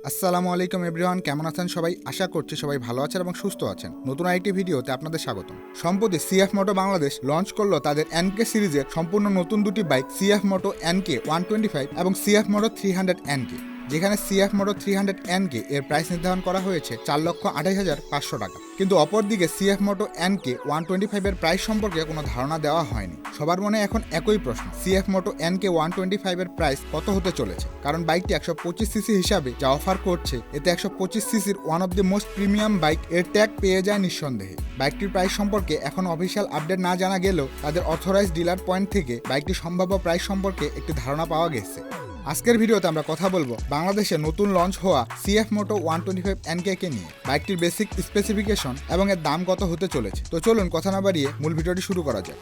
আসসালামু আলাইকুম এভরিওয়ান, কেমন আছেন সবাই? আশা করছি সবাই ভালো আছেন এবং সুস্থ আছেন। নতুন আরেকটি ভিডিওতে আপনাদের স্বাগতম। সম্প্রতি সিএফ মোটো বাংলাদেশ লঞ্চ করলো তাদের এনকে সিরিজের সম্পূর্ণ নতুন দুটি বাইক, সিএফ মোটো এনকে 125 এবং সিএফ মোটো 300 এনকে, যেখানে সিএফ মোটো 300 এনকে এর প্রাইস নির্ধারণ করা হয়েছে 4,28,500 টাকা। কিন্তু অপরদিকে সিএফ মোটো এনকে 125 এর প্রাইস সম্পর্কে কোনো ধারণা দেওয়া হয়নি। সবার মনে এখন একই প্রশ্ন, সিএফ মোটো এনকে 125 এর প্রাইস কত হতে চলেছে? কারণ বাইকটি 125 সিসি হিসাবে যা অফার করছে, এতে 125 সিসির one of the most premium bike এর ট্যাগ পেয়ে যায় নিঃসন্দেহে। বাইকটির প্রাইস সম্পর্কে এখন অফিসিয়াল আপডেট না জানা গেলেও তাদের অথরাইজ ডিলার পয়েন্ট থেকে বাইকটির সম্ভাব্য প্রাইস সম্পর্কে একটি ধারণা পাওয়া গেছে। আজকের ভিডিওতে আমরা কথা বলবো বাংলাদেশে নতুন লঞ্চ হওয়া সিএফ মোটো 125 এনকে কে নিয়ে, বাইকটির বেসিক স্পেসিফিকেশন এবং এর দাম কত হতে চলেছে। তো চলুন কথা না বাড়িয়ে মূল ভিডিওটি শুরু করা যাক।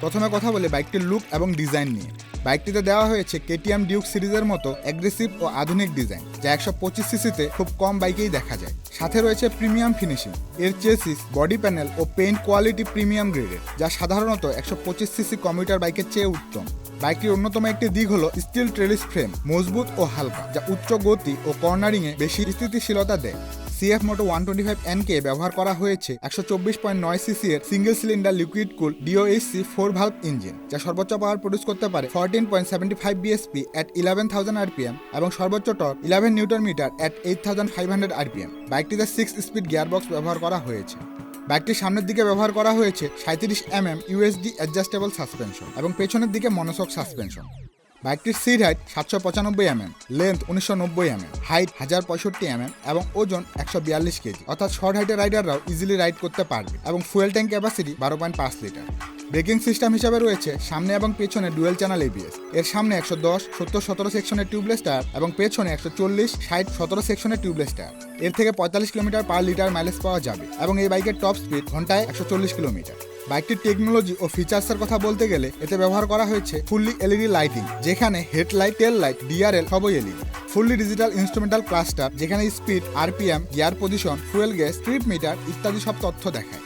প্রথমে কথা বলি বাইকটির লুক এবং ডিজাইন নিয়ে। বাইকটিতে দেওয়া হয়েছে কেটিএম ডিউক সিরিজের মতো অ্যাগ্রেসিভ ও আধুনিক ডিজাইন, যা 125 সিসিতে খুব কম বাইকেই দেখা যায়। সাথে রয়েছে প্রিমিয়াম ফিনিশিং। এর চেসিস, বডি প্যানেল ও পেইন্ট কোয়ালিটি প্রিমিয়াম গ্রেডের, যা সাধারণত 125 সিসি কমিউটার বাইকের চেয়ে উত্তম। বাইকটির অন্যতম একটি দিক হলো স্টিল ট্রেলিস ফ্রেম, মজবুত ও হালকা, যা উচ্চ গতি ও কর্নারিংয়ে বেশি স্থিতিশীলতা দেয়। সিএফ মোটো 125 এনকে ব্যবহার করা হয়েছে 124.9 সিসি এর সিঙ্গেল সিলিন্ডার লিকুইড কুল ডিওএইচসি 4 ভালভ ইঞ্জিন, যা সর্বোচ্চ পাওয়ার প্রডিউস করতে পারে 14.75 বিএসপি এট 11,000 আরপিএম এবং সর্বোচ্চ টর্ক 11 নিউটন মিটার এট 8,500 আরপিএম। বাইকটিতে 6 স্পিড গিয়ারবক্স ব্যবহার করা হয়েছে। বাইকটির সামনের দিকে ব্যবহার করা হয়েছে 37 mm ইউএসডি অ্যাডজাস্টেবল সাসপেনশন এবং পেছনের দিকে মনোশক সাসপেনশন। বাইকটির seat height 795 mm, length 1990 mm, height 1065 mm এবং ওজন 142 কেজি, অর্থাৎ শর্ট হাইটের রাইডাররাও ইজিলি রাইড করতে পারবে এবং fuel tank capacity 12.5 litre. Braking system হিসাবে রয়েছে সামনে এবং পেছনে ডুয়েল চ্যানেল এবিএস। এর সামনে 110, 70, 17 সেকশনের টিউবলেস টায়ার এবং পেছনে 140, 60, 17 সেকশনের টিউবলেস টায়ার। এর থেকে 45 কিলোমিটার পার লিটার মাইলেজ পাওয়া যাবে এবং এই বাইকের টপ স্পিড ঘন্টায় 140 কিলোমিটার। বাইকটির টেকনোলজি ও ফিচার্সের কথা বলতে গেলে এতে ব্যবহার করা হয়েছে ফুললি এলইডি লাইটিং, যেখানে হেডলাইট, টেল লাইট, ডিআরএল সবই LED. Fully digital instrumental cluster, যেখানে speed, RPM, gear position, fuel gas, trip meter ইত্যাদি সব তথ্য দেখায়।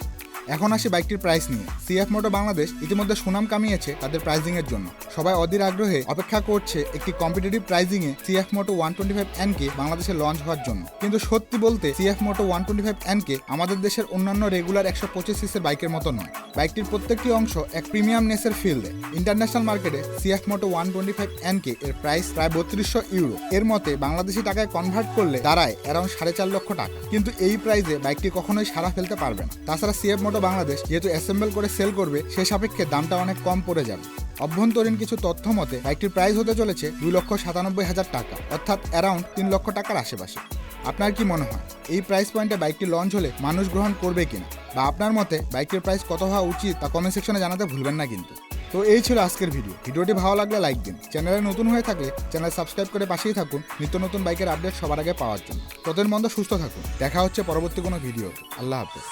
এখন আসি বাইকটির প্রাইস নিয়ে। সিএফ মোটো বাংলাদেশ ইতিমধ্যে সুনাম কামিয়েছে তাদের প্রাইজিং এর জন্য। সবাই অধীর আগ্রহে অপেক্ষা করছে একটি কম্পিটিটিভ প্রাইজিং এ সিএফ মোটো 125 এনকে বাংলাদেশে লঞ্চ হওয়ার জন্য। কিন্তু সত্যি বলতে সিএফ মোটো 125 এনকে আমাদের দেশের অন্যান্য রেগুলার 125 সিসির বাইকের মতো নয়। বাইকটির প্রত্যেকটি অংশ এক প্রিমিয়ামনেসের ফিল দেয়। ইন্টারন্যাশনাল মার্কেটে সিএফ মোটো 125 এনকে এর প্রাইস প্রায় 3200 ইউরো। এর মতে বাংলাদেশি টাকায় কনভার্ট করলে দাঁড়ায় অ্যারাউন্ড 4.5 লক্ষ টাকা। কিন্তু এই প্রাইসে বাইকটি কখনোই সারা ফেলতে পারবে না। তাছাড়া সিএফ মোটো বাংলাদেশ যেহেতু অ্যাসেম্বল করে সেল করবে, সে সাপেক্ষে দামটা অনেক কম পড়ে যাবে। অভ্যন্তরীণ কিছু তথ্য মতে বাইকটির প্রাইস হতে চলেছে 2,97,000 টাকা, অর্থাৎ অ্যারাউন্ড 3 লক্ষ টাকার আশেপাশে। আপনার কি মনে হয় এই প্রাইস পয়েন্টে বাইকটি লঞ্চ হলে মানুষ গ্রহণ করবে কিনা, বা আপনার মতে বাইকটির প্রাইস কত হওয়া উচিত তা কমেন্ট সেকশনে জানাতে ভুলবেন না কিন্তু। তো এই ছিল আজকের ভিডিওটি ভালো লাগলে লাইক দিন। চ্যানেলে নতুন হয়ে থাকলে চ্যানেল সাবস্ক্রাইব করে পাশেই থাকুন নিত্য নতুন বাইকের আপডেট সবার আগে পাওয়ার জন্য। ততদিন বন্ধ সুস্থ থাকুন। দেখা হচ্ছে পরবর্তী কোনো ভিডিও। আল্লাহ হাফেজ।